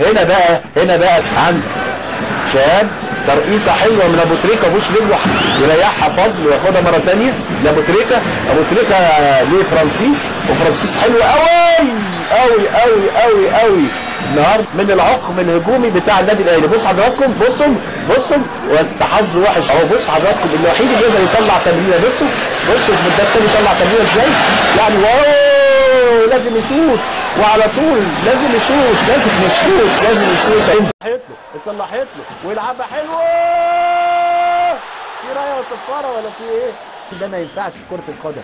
هنا بقى عند شاب ترقيصه حلوه من ابو تريكه، بوش رجله يريحها فضل وياخدها مره ثانيه لابو تريكه. ابو تريكه لفرانسيس، وفرانسيس حلوه قوي قوي قوي قوي قوي النهارده من العقم الهجومي بتاع النادي الاهلي. بص حضراتكم، بصوا والحظ وحش اهو. بص حضراتكم الوحيد اللي يقدر يطلع تمريره، بصوا ده الثاني يطلع تمريره ازاي يعني. واو لازم يشوط، وعلى طول لازم يشوط. اتصلحت له ويلعبها حلوه. في رايه وصفاره ولا في ايه؟ ده ما ينفعش في كره القدم.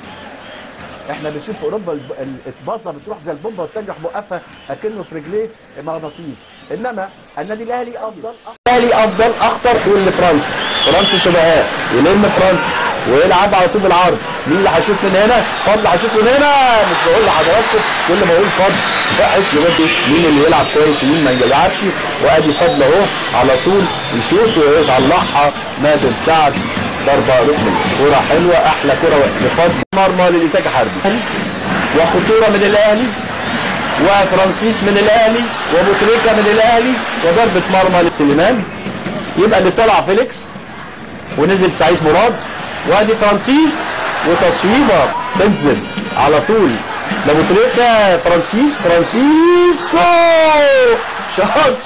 احنا بنشوف في اوروبا الباصه بتروح زي البومبه وتنجح موقفها اكنه في رجليه مغناطيس، انما النادي الاهلي افضل اخطر يقول فرانس شبهات يلم فرانس ويلعب على طول بالعرض. مين اللي هيشوط من هنا؟ فضل هيشوط من هنا. مش بقول لحضراتكم كل ما اقول فضل بحس يودي مين اللي يلعب كويس ومين ما يلعبش. وادي فضل اهو على طول يشوط ويطلعها نادر سعد ضربه ركن. كوره حلوه، احلى كوره لفضل مرمى للانتاج حربي، وخطوره من الاهلي، وفرانسيس من الاهلي، وابو تريكه من الاهلي، وضربه مرمى لسليمان. يبقى اللي طلع فيليكس ونزل سعيد مراد، وادي فرانسيس وتصويبه تنزل على طول لابو تريكه. فرانسيس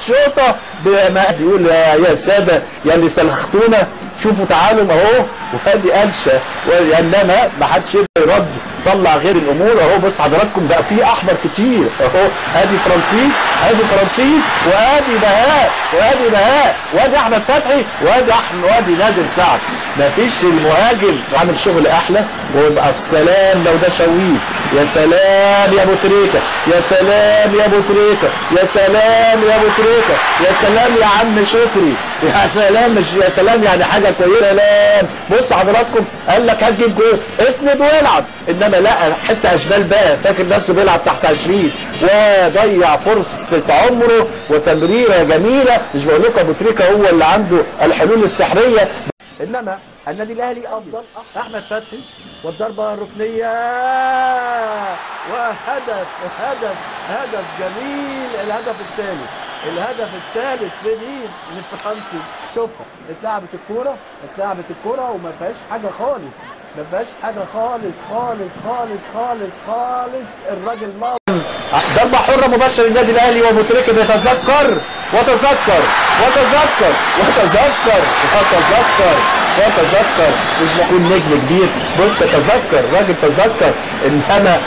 شوطه بما بيقول يا ساده يا اللي سلختونا شوفوا تعالوا اهو. وادي قلشه، وانما ما حدش يقدر يرد طلع غير الامور اهو. بص حضراتكم بقى في احمر كتير اهو. ادي فرانسيس وادي بهاء وادي احمد فتحي وادي نادر سعد. مفيش المهاجم عامل شغل احلى. ويبقى السلام لو ده شويت. يا سلام يا ابو تريكه، يا سلام يا ابو تريكه، يا سلام يا ابو تريكه، يا سلام يا عم شكري، يا سلام. مش يا سلام يعني حاجه كويسه. لا بص حضراتكم قال لك هتجيب جول اسند ويلعب، انما لا حته اشبال بقى فاكر نفسه بيلعب تحت 20 وضيع فرصه عمره وتمريره جميله. مش بقول لكم ابو تريكه هو اللي عنده الحلول السحريه، انما النادي الاهلي افضل. احمد فتحي والضربه الركنيه وهدف جميل. الهدف الثالث لمين؟ لفرانسيس. شوفها اتلعبت الكوره وما فيهاش حاجه خالص، خالص. الراجل ضربه حره مباشره للنادي الاهلي، وابو تريكه بيتذكر وتذكر مش بكون نجم كبير. بص تذكر الراجل، انما